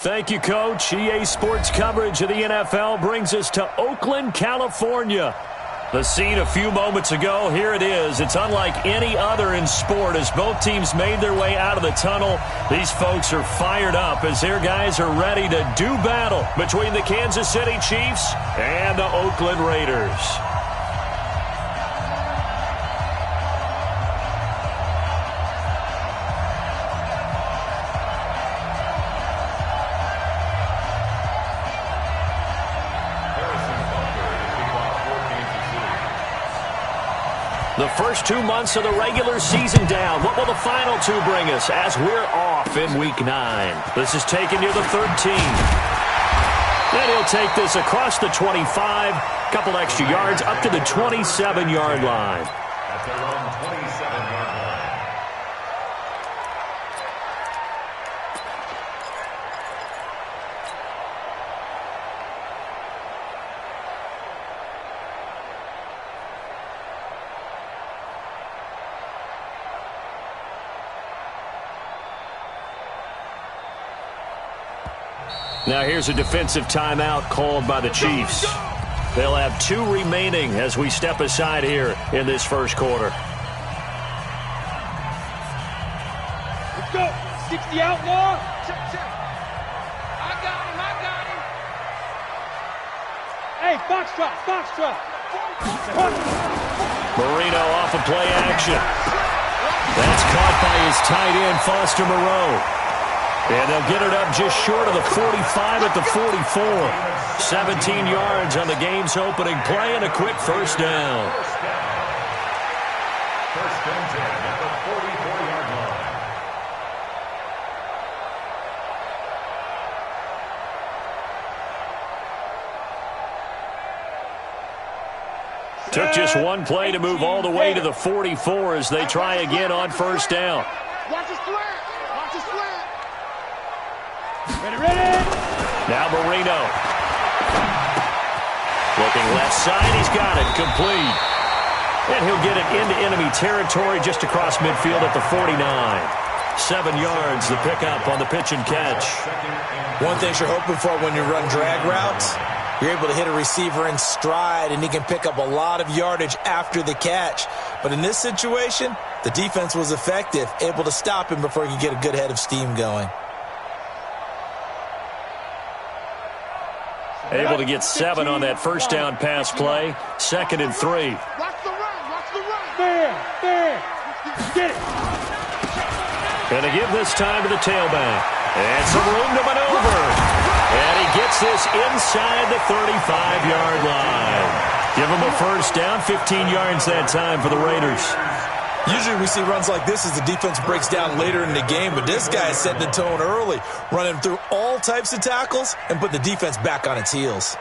Thank you, Coach. EA Sports coverage of the NFL brings us to Oakland, California. The scene a few moments ago, here it is. It's unlike any other in sport as both teams made their way out of the tunnel. These folks are fired up as their guys are ready to do battle between the Kansas City Chiefs and the Oakland Raiders. The first 2 months of the regular season down. What will the final two bring us as we're off in Week 9? This is taken near the 13. Then he'll take this across the 25, couple extra yards up to the 27-yard line. At their own 27-yard line. Now here's a defensive timeout called by the Chiefs. They'll have 2 remaining as we step aside here in this first quarter. Let's go. 60 outlaw. Check. I got him. Hey, Foxtrot. Marino off of play action. That's caught by his tight end, Foster Moreau. And they'll get it up just short of the 45 at the 44. 17 yards on the game's opening play and a quick first down. First and 10 at the 44-yard line. Took just one play to move all the way to the 44 as they try again on first down. Watch the slant. Ready. Now Marino. Looking left side, he's got it, complete. And he'll get it into enemy territory just across midfield at the 49. 7 yards, the pickup on the pitch and catch. One thing you're hoping for when you run drag routes, you're able to hit a receiver in stride, and he can pick up a lot of yardage after the catch. But in this situation, the defense was effective, able to stop him before he could get a good head of steam going. Able to get 7 on that first down pass play. 2nd and 3. Watch the run. Fair. Get it. Gonna give this time to the tailback. And some room to maneuver. And he gets this inside the 35-yard line. Give him a first down, 15 yards that time for the Raiders. Usually we see runs like this as the defense breaks down later in the game, but this guy is setting the tone early, running through all types of tackles and put the defense back on its heels.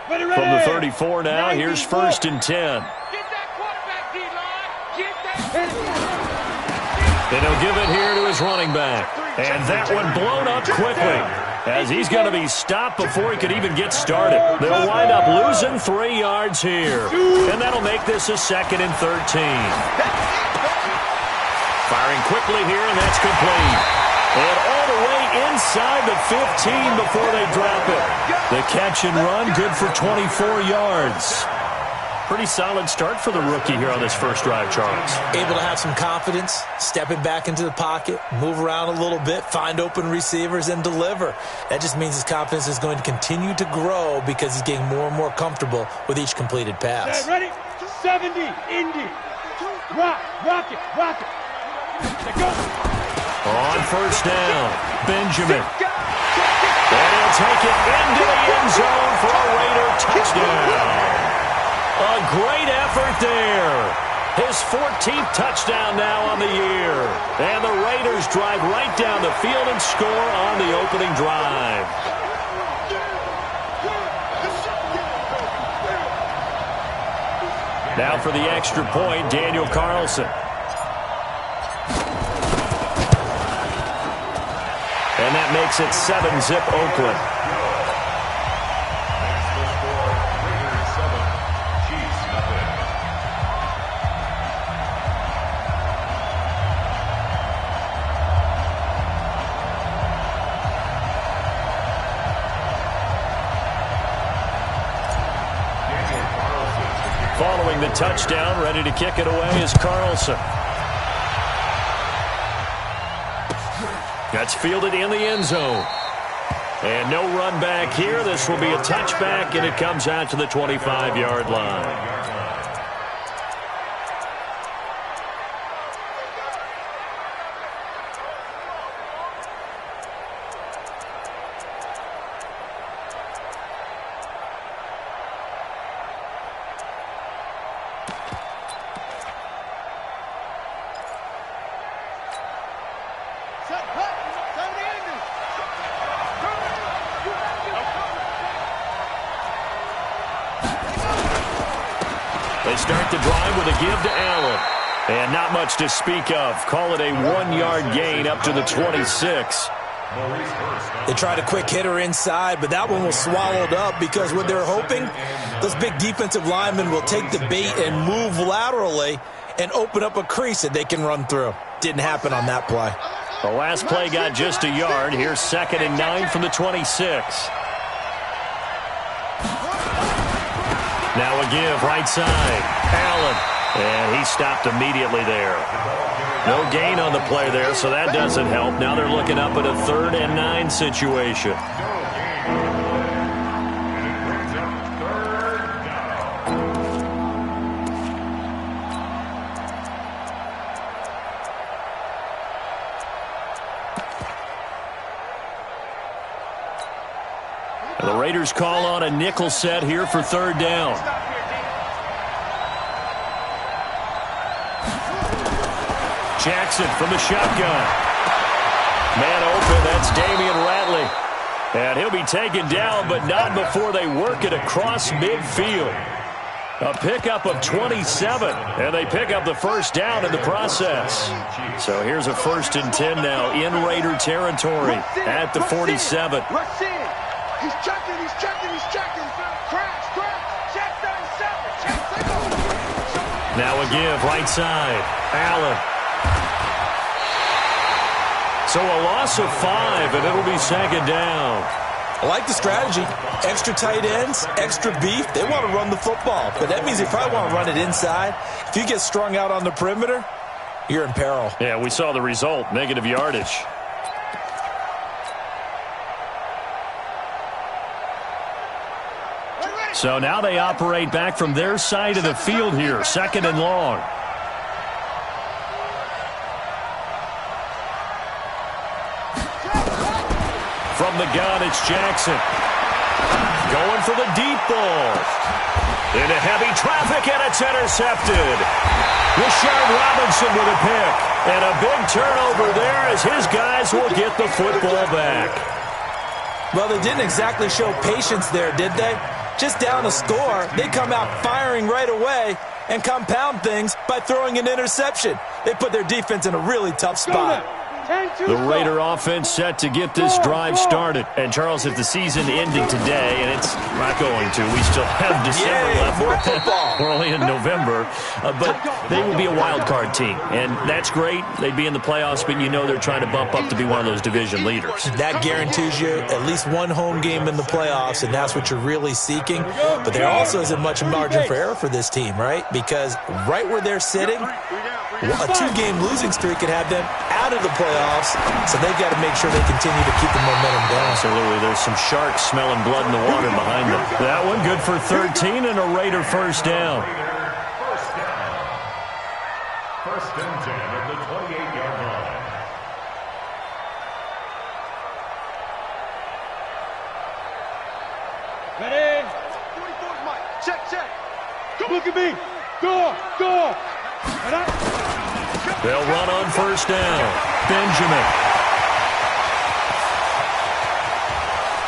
From the 34 now, here's 1st and 10. Get that quarterback, D-line. Get that. And he'll give it here to his running back. And that one blown up quickly as he's going to be stopped before he could even get started. They'll wind up losing 3 yards here. And that'll make this a 2nd and 13. Firing quickly here, and that's complete. And all the way inside the 15 before they drop it. The catch and run, good for 24 yards. Pretty solid start for the rookie here on this first drive, Charles. Able to have some confidence, stepping back into the pocket, move around a little bit, find open receivers, and deliver. That just means his confidence is going to continue to grow because he's getting more and more comfortable with each completed pass. Ready? 70, Indy. Rock it. Let go. On first down, Benjamin. And he'll take it into the end zone for a Raider touchdown. A great effort there. His 14th touchdown now on the year. And the Raiders drive right down the field and score on the opening drive. Now for the extra point, Daniel Carlson. And that makes it 7-zip Oakland. scoring the touchdown. Ready to kick it away is Carlson. That's fielded in the end zone. And no run back here. This will be a touchback, and it comes out to the 25-yard line. They start the drive with a give to Allen. And not much to speak of. Call it a 1-yard gain up to the 26. They tried a quick hitter inside, but that one was swallowed up because what they're hoping, those big defensive linemen will take the bait and move laterally and open up a crease that they can run through. Didn't happen on that play. The last play got just a yard. Here's 2nd and 9 from the 26. Now a give right side. Allen. And he stopped immediately there. No gain on the play there, so that doesn't help. Now they're looking up at a 3rd and 9 situation. The Raiders call on a nickel set here for 3rd down. Jackson from the shotgun. Man open, that's Damian Ratley. And he'll be taken down, but not before they work it across midfield. A pickup of 27, and they pick up the first down in the process. So here's a 1st and 10 now in Raider territory at the 47. Rush in. He's checking, he's checking, he's checking. Crash, crash. Check 37. Check 37. Now a give right side. Allen. So a loss of 5, and it'll be 2nd down. I like the strategy. Extra tight ends, extra beef. They want to run the football, but that means they probably want to run it inside. If you get strung out on the perimeter, you're in peril. Yeah, we saw the result, negative yardage. So now they operate back from their side of the field here, 2nd and long. From the gun, it's Jackson. Going for the deep ball. Into heavy traffic, and it's intercepted. Rashard Robinson with a pick. And a big turnover there as his guys will get the football back. Well, they didn't exactly show patience there, did they? Just down a score, they come out firing right away and compound things by throwing an interception. They put their defense in a really tough spot. The Raider offense set to get this drive started. And, Charles, if the season ended today, and it's not going to, we still have December left. More football. We're only in November. But they would be a wild card team. And that's great. They'd be in the playoffs, but you know they're trying to bump up to be one of those division leaders. That guarantees you at least one home game in the playoffs, and that's what you're really seeking. But there also isn't much margin for error for this team, right? Because right where they're sitting, a 2-game losing streak could have them out of the playoffs, so they've got to make sure they continue to keep the momentum down. Absolutely. There's some sharks smelling blood in the water behind them. That one good for 13 and a Raider first down. First and 10 at the 28-yard line. Ready? 44's Mike. Check, check. Look at me. Go, go. They'll run on first down. Benjamin.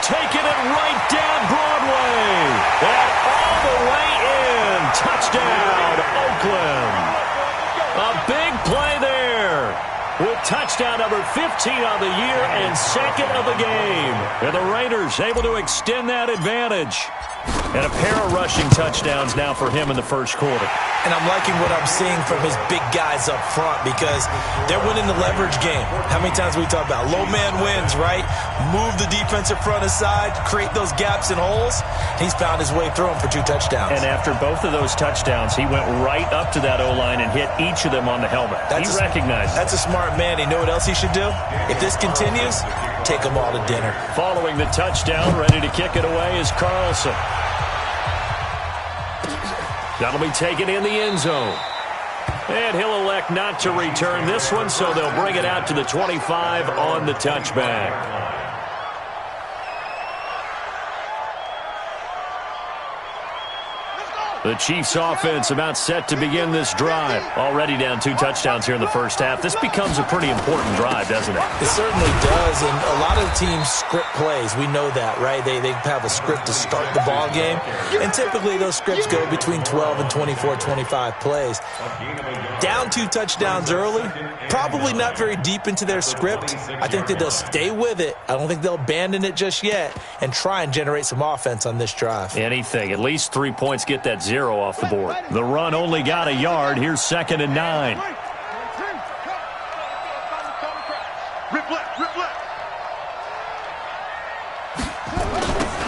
Taking it right down Broadway. And all the way in. Touchdown, Oakland. A big play there. With touchdown number 15 on the year and 2nd of the game. And the Raiders able to extend that advantage. And a pair of rushing touchdowns now for him in the first quarter. And I'm liking what I'm seeing from his big guys up front because they're winning the leverage game. How many times we talk about low man wins, right? Move the defensive front aside, create those gaps and holes. He's found his way through them for 2 touchdowns. And after both of those touchdowns, he went right up to that O-line and hit each of them on the helmet. He recognized it. That's a smart man. You know what else he should do? If this continues, take them all to dinner. Following the touchdown, ready to kick it away is Carlson. That'll be taken in the end zone. And he'll elect not to return this one, so they'll bring it out to the 25 on the touchback. The Chiefs offense about set to begin this drive. Already down 2 touchdowns here in the first half. This becomes a pretty important drive, doesn't it? It certainly does, and a lot of teams script plays. We know that, right? They have a script to start the ball game, and typically those scripts go between 12 and 24, 25 plays. Down 2 touchdowns early, probably not very deep into their script. I think that they'll stay with it. I don't think they'll abandon it just yet and try and generate some offense on this drive. Anything. At least 3 points, get that 0 off the board. The run only got a yard. Here's 2nd and 9.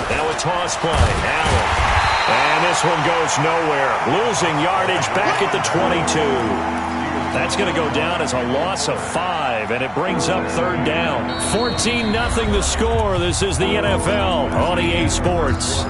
Now a toss play. Allen. And this one goes nowhere. Losing yardage back at the 22. That's going to go down as a loss of 5, and it brings up 3rd down. 14-0 the score. This is the NFL on EA Sports.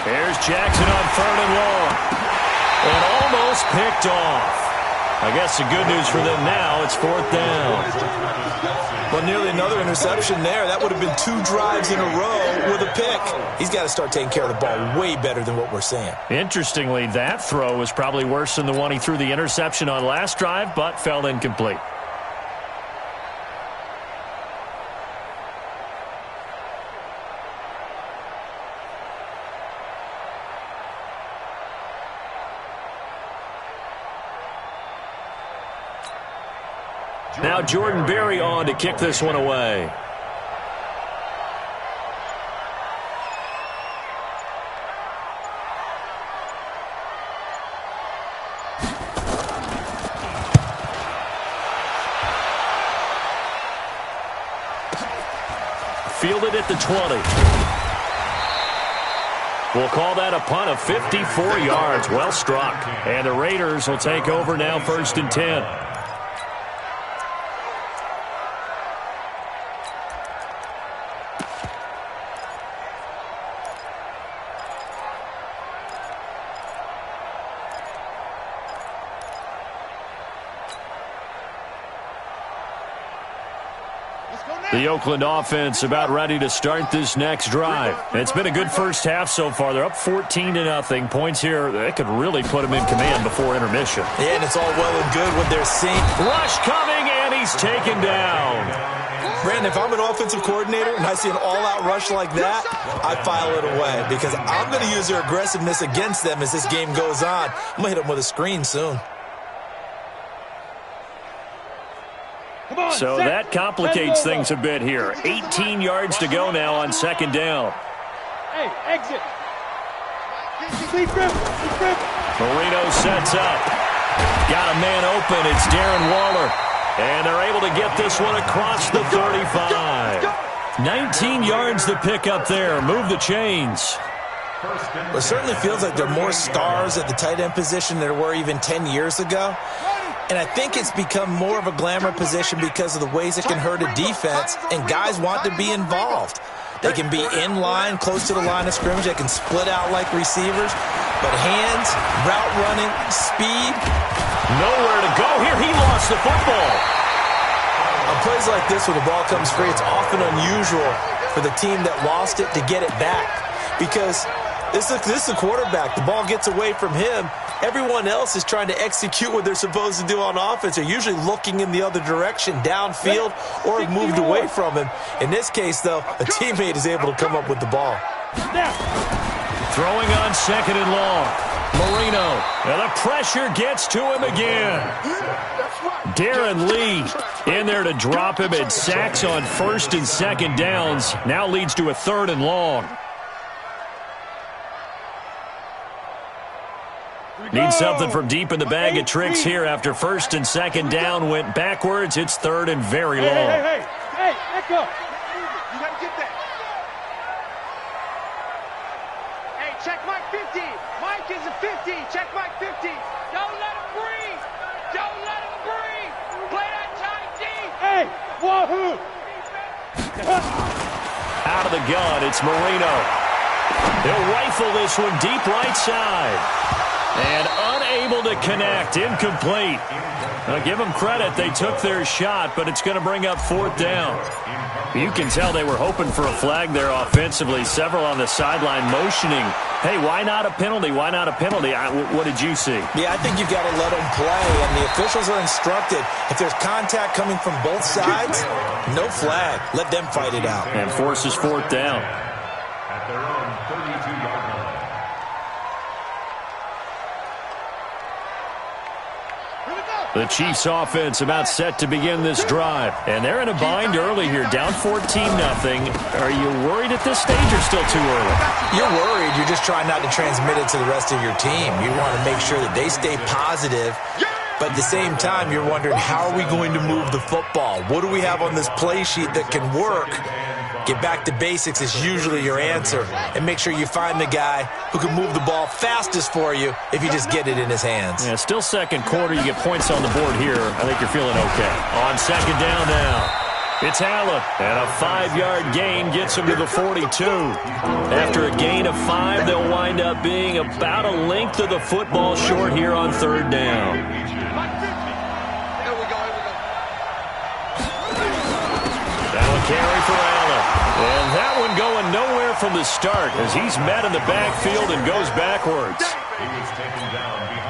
Here's Jackson on 3rd and long. And almost picked off. I guess the good news for them now, it's 4th down. Well, nearly another interception there. That would have been 2 drives in a row with a pick. He's got to start taking care of the ball way better than what we're seeing. Interestingly, that throw was probably worse than the one he threw the interception on last drive, but fell incomplete. Now Jordan Berry on to kick this one away. Fielded at the 20. We'll call that a punt of 54 yards. Well struck. And the Raiders will take over now 1st and 10. The Oakland offense about ready to start this next drive. It's been a good first half so far. They're up 14-0. Points here, that could really put them in command before intermission. Yeah, and it's all well and good what they're seeing. Rush coming, and he's taken down. Brandon, if I'm an offensive coordinator and I see an all-out rush like that, I file it away because I'm going to use their aggressiveness against them as this game goes on. I'm going to hit them with a screen soon. So that complicates things a bit here. 18 yards to go now on 2nd down. Hey, exit. Marino sets up. Got a man open. It's Darren Waller. And they're able to get this one across the 35. 19 yards to pick up there. Move the chains. It certainly feels like there are more stars at the tight end position than there were even 10 years ago. And I think it's become more of a glamour position because of the ways it can hurt a defense, and guys want to be involved. They can be in line, close to the line of scrimmage. They can split out like receivers. But hands, route running, speed. Nowhere to go here. He lost the football. On plays like this when the ball comes free, it's often unusual for the team that lost it to get it back. Because this is a quarterback. The ball gets away from him. everyone else is trying to execute what they're supposed to do on offense. They're usually looking in the other direction, downfield, or have moved away from him. In this case, though, a teammate is able to come up with the ball. Throwing on 2nd and long. Marino. And the pressure gets to him again. Darren Lee in there to drop him, and sacks on 1st and 2nd downs. Now leads to a 3rd and long. Need something from deep in the bag of tricks here after 1st and 2nd down went backwards. It's 3rd and very long. Hey, Echo. You got to get that. Hey, check Mike 50. Mike is a 50. Check Mike 50. Don't let him breathe. Don't let him breathe. Play that tight D. Hey, wahoo. Out of the gun, it's Marino. He'll rifle this one deep right side. And unable to connect. Incomplete. Now, give them credit. They took their shot, but it's going to bring up 4th down. You can tell they were hoping for a flag there offensively. Several on the sideline motioning, hey, why not a penalty? Why not a penalty? What did you see? Yeah, I think you've got to let them play, and the officials are instructed. If there's contact coming from both sides, no flag. Let them fight it out. And forces 4th down. At their own 32-yard line. The Chiefs offense about set to begin this drive. And they're in a bind early here, down 14-0. Are you worried at this stage or still too early? You're worried. You're just trying not to transmit it to the rest of your team. You want to make sure that they stay positive. But at the same time, you're wondering, how are we going to move the football? What do we have on this play sheet that can work? Get back to basics is usually your answer. And make sure you find the guy who can move the ball fastest for you if you just get it in his hands. Yeah, still 2nd quarter. You get points on the board here. I think you're feeling okay. On 2nd down now. It's Allen. And a 5-yard gain gets him to the 42. After a gain of 5, they'll wind up being about a length of the football short here on 3rd down. Carry for Allen. And that one going nowhere from the start as he's met in the backfield and goes backwards.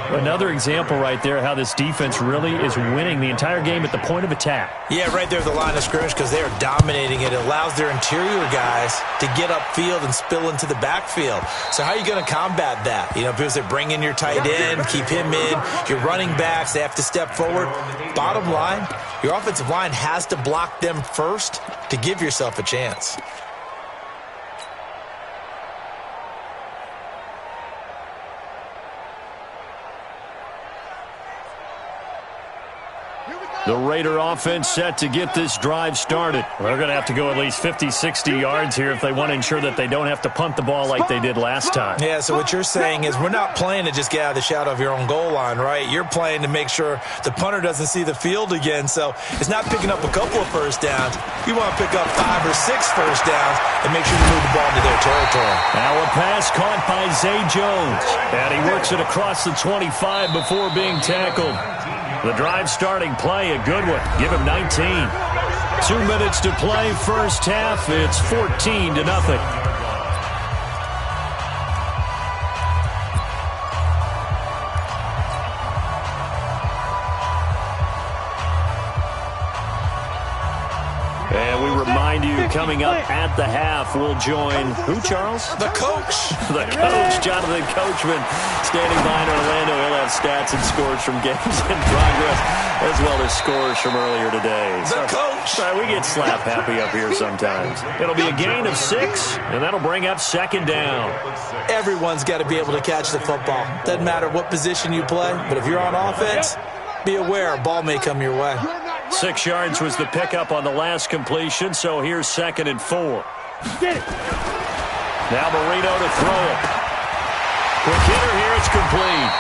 Another example right there how this defense really is winning the entire game at the point of attack. Yeah, right there at the line of scrimmage because they are dominating it. It allows their interior guys to get upfield and spill into the backfield. So how are you going to combat that? You know, because they bring in your tight end, keep him in. Your running backs, they have to step forward. Bottom line, your offensive line has to block them first to give yourself a chance. The Raider offense set to get this drive started. They're going to have to go at least 50, 60 yards here if they want to ensure that they don't have to punt the ball like they did last time. Yeah, so what you're saying is we're not playing to just get out of the shadow of your own goal line, right? You're playing to make sure the punter doesn't see the field again. So it's not picking up a couple of first downs. You want to pick up 5 or 6 first downs and make sure you move the ball into their territory. Now a pass caught by Zay Jones. And he works it across the 25 before being tackled. The drive starting play, a good one. Give him 19. 2 minutes to play first half. It's 14-0. And we remind you, coming up at the half, we'll join who, Charles? The coach. The coach, Jonathan Coachman, standing by in Orlando. He'll have stats and scores from games in progress, as well as scores from earlier today. The coach. Sorry, we get slap happy up here sometimes. It'll be a gain of 6, and that'll bring up 2nd down. Everyone's got to be able to catch the football. Doesn't matter what position you play, but if you're on offense, be aware a ball may come your way. 6 yards was the pickup on the last completion, so here's 2nd and 4. Get it. Now Marino to throw it. Quick hitter here, it's complete.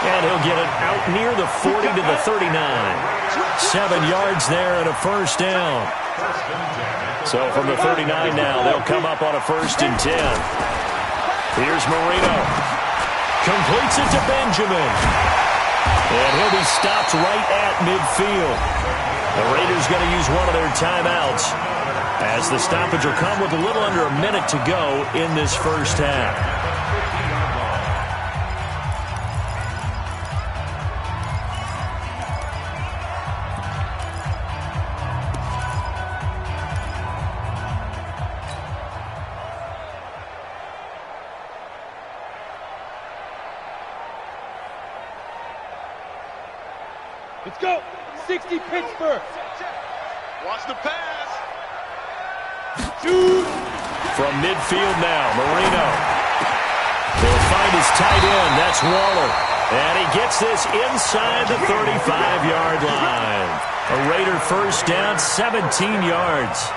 And he'll get it out near the 40 to the 39. 7 yards there and a first down. So from the 39 now, they'll come up on a 1st and 10. Here's Marino. Completes it to Benjamin. And he'll be stopped right at midfield. The Raiders going to use one of their timeouts as the stoppage will come with a little under a minute to go in this first half. Let's go. 60 Pittsburgh. Watch the pass. Shoot. From midfield now, Marino. He'll find his tight end. That's Waller. And he gets this inside the 35-yard line. A Raider first down, 17 yards.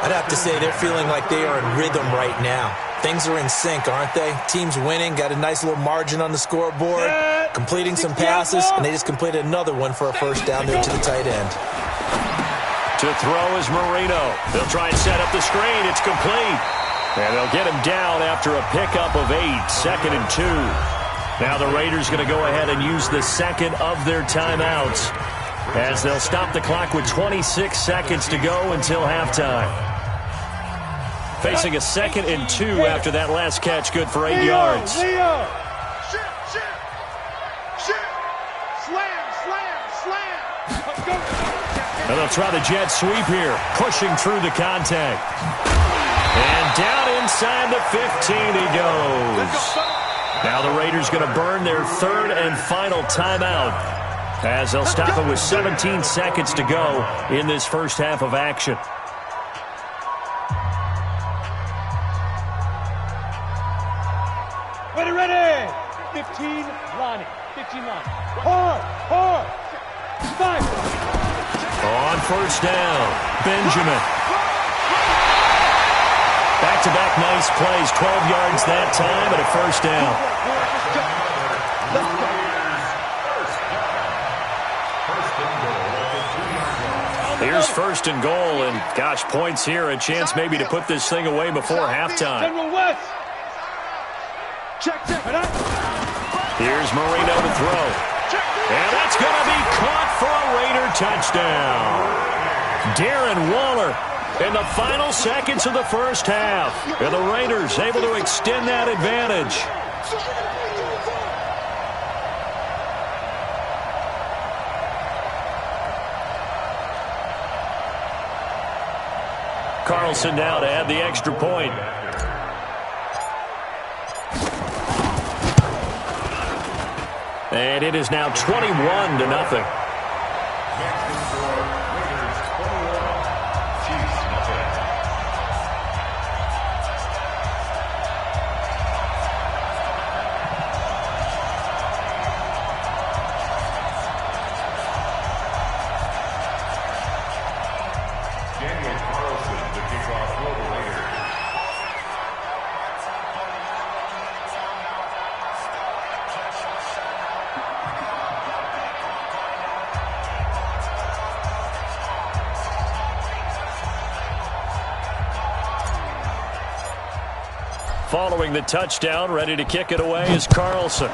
I'd have to say they're feeling like they are in rhythm right now. Things are in sync, aren't they? Team's winning, got a nice little margin on the scoreboard, completing some passes, and they just completed another one for a first down there to the tight end. To throw is Marino. They'll try and set up the screen. It's complete. And they'll get him down after a pickup of 8, 2nd and 2. Now the Raiders going to go ahead and use the second of their timeouts as they'll stop the clock with 26 seconds to go until halftime. Facing a 2nd and 2 after that last catch, good for 8 yards. Leo. Slam. And they'll try the jet sweep here, pushing through the contact. And down inside the 15 he goes. Now the Raiders going to burn their 3rd and final timeout as they'll stop it with 17 seconds to go in this first half of action. Ready. 15, Lonnie. 15, Lonnie. Hard. 5. On first down, Benjamin. Back-to-back nice plays, 12 yards that time and a first down. Here's 1st and goal, and gosh, points here, a chance maybe to put this thing away before halftime. General West. Check. Here's Marino to throw. And that's going to be caught for a Raider touchdown. Darren Waller in the final seconds of the first half. And the Raiders able to extend that advantage. Carlson now to add the extra point. And it is now 21-0. Following the touchdown, ready to kick it away is Carlson.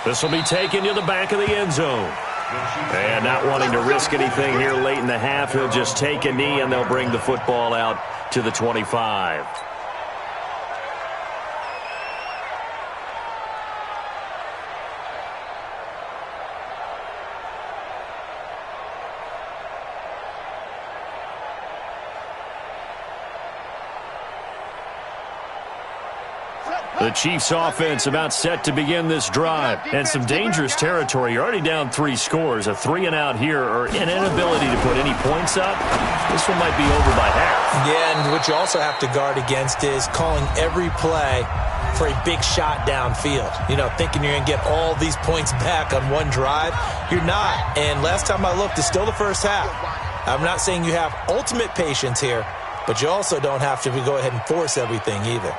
This will be taken to the back of the end zone. And not wanting to risk anything here late in the half, he'll just take a knee and they'll bring the football out to the 25. The Chiefs offense about set to begin this drive. And some dangerous territory. You're already down 3 scores. A 3-and-out here or an inability to put any points up. This one might be over by half. Yeah, and what you also have to guard against is calling every play for a big shot downfield. You know, thinking you're going to get all these points back on one drive. You're not. And last time I looked, it's still the first half. I'm not saying you have ultimate patience here, but you also don't have to go ahead and force everything either.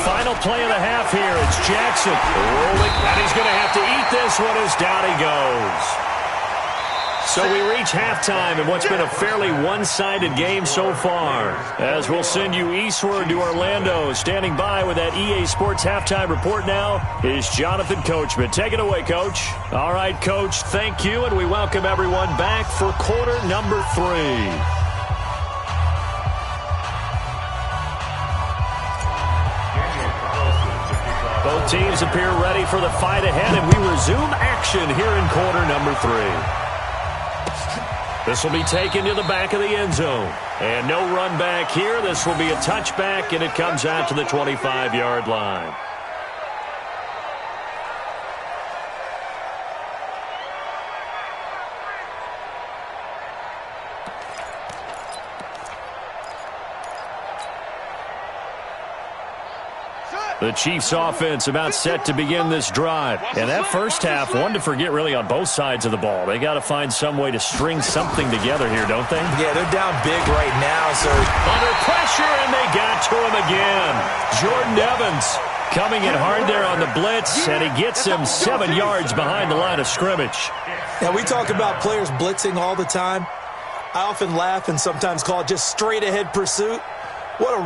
Final play of the half here. It's Jackson rolling, and he's going to have to eat this one as down he goes. So we reach halftime in what's been a fairly one-sided game so far. As we'll send you eastward to Orlando. Standing by with that EA Sports halftime report now is Jonathan Coachman. Take it away, Coach. All right, Coach, thank you, and we welcome everyone back for quarter number 3. Both teams appear ready for the fight ahead, and we resume action here in quarter number 3. This will be taken to the back of the end zone. And no run back here. This will be a touchback, and it comes out to the 25-yard line. The Chiefs offense about set to begin this drive. And that first half, one to forget really on both sides of the ball. They got to find some way to string something together here, don't they? Yeah, they're down big right now, so under pressure, and they got to him again. Jordan Evans coming in hard there on the blitz, and he gets him 7 yards behind the line of scrimmage. Now, we talk about players blitzing all the time. I often laugh and sometimes call it just straight-ahead pursuit. What a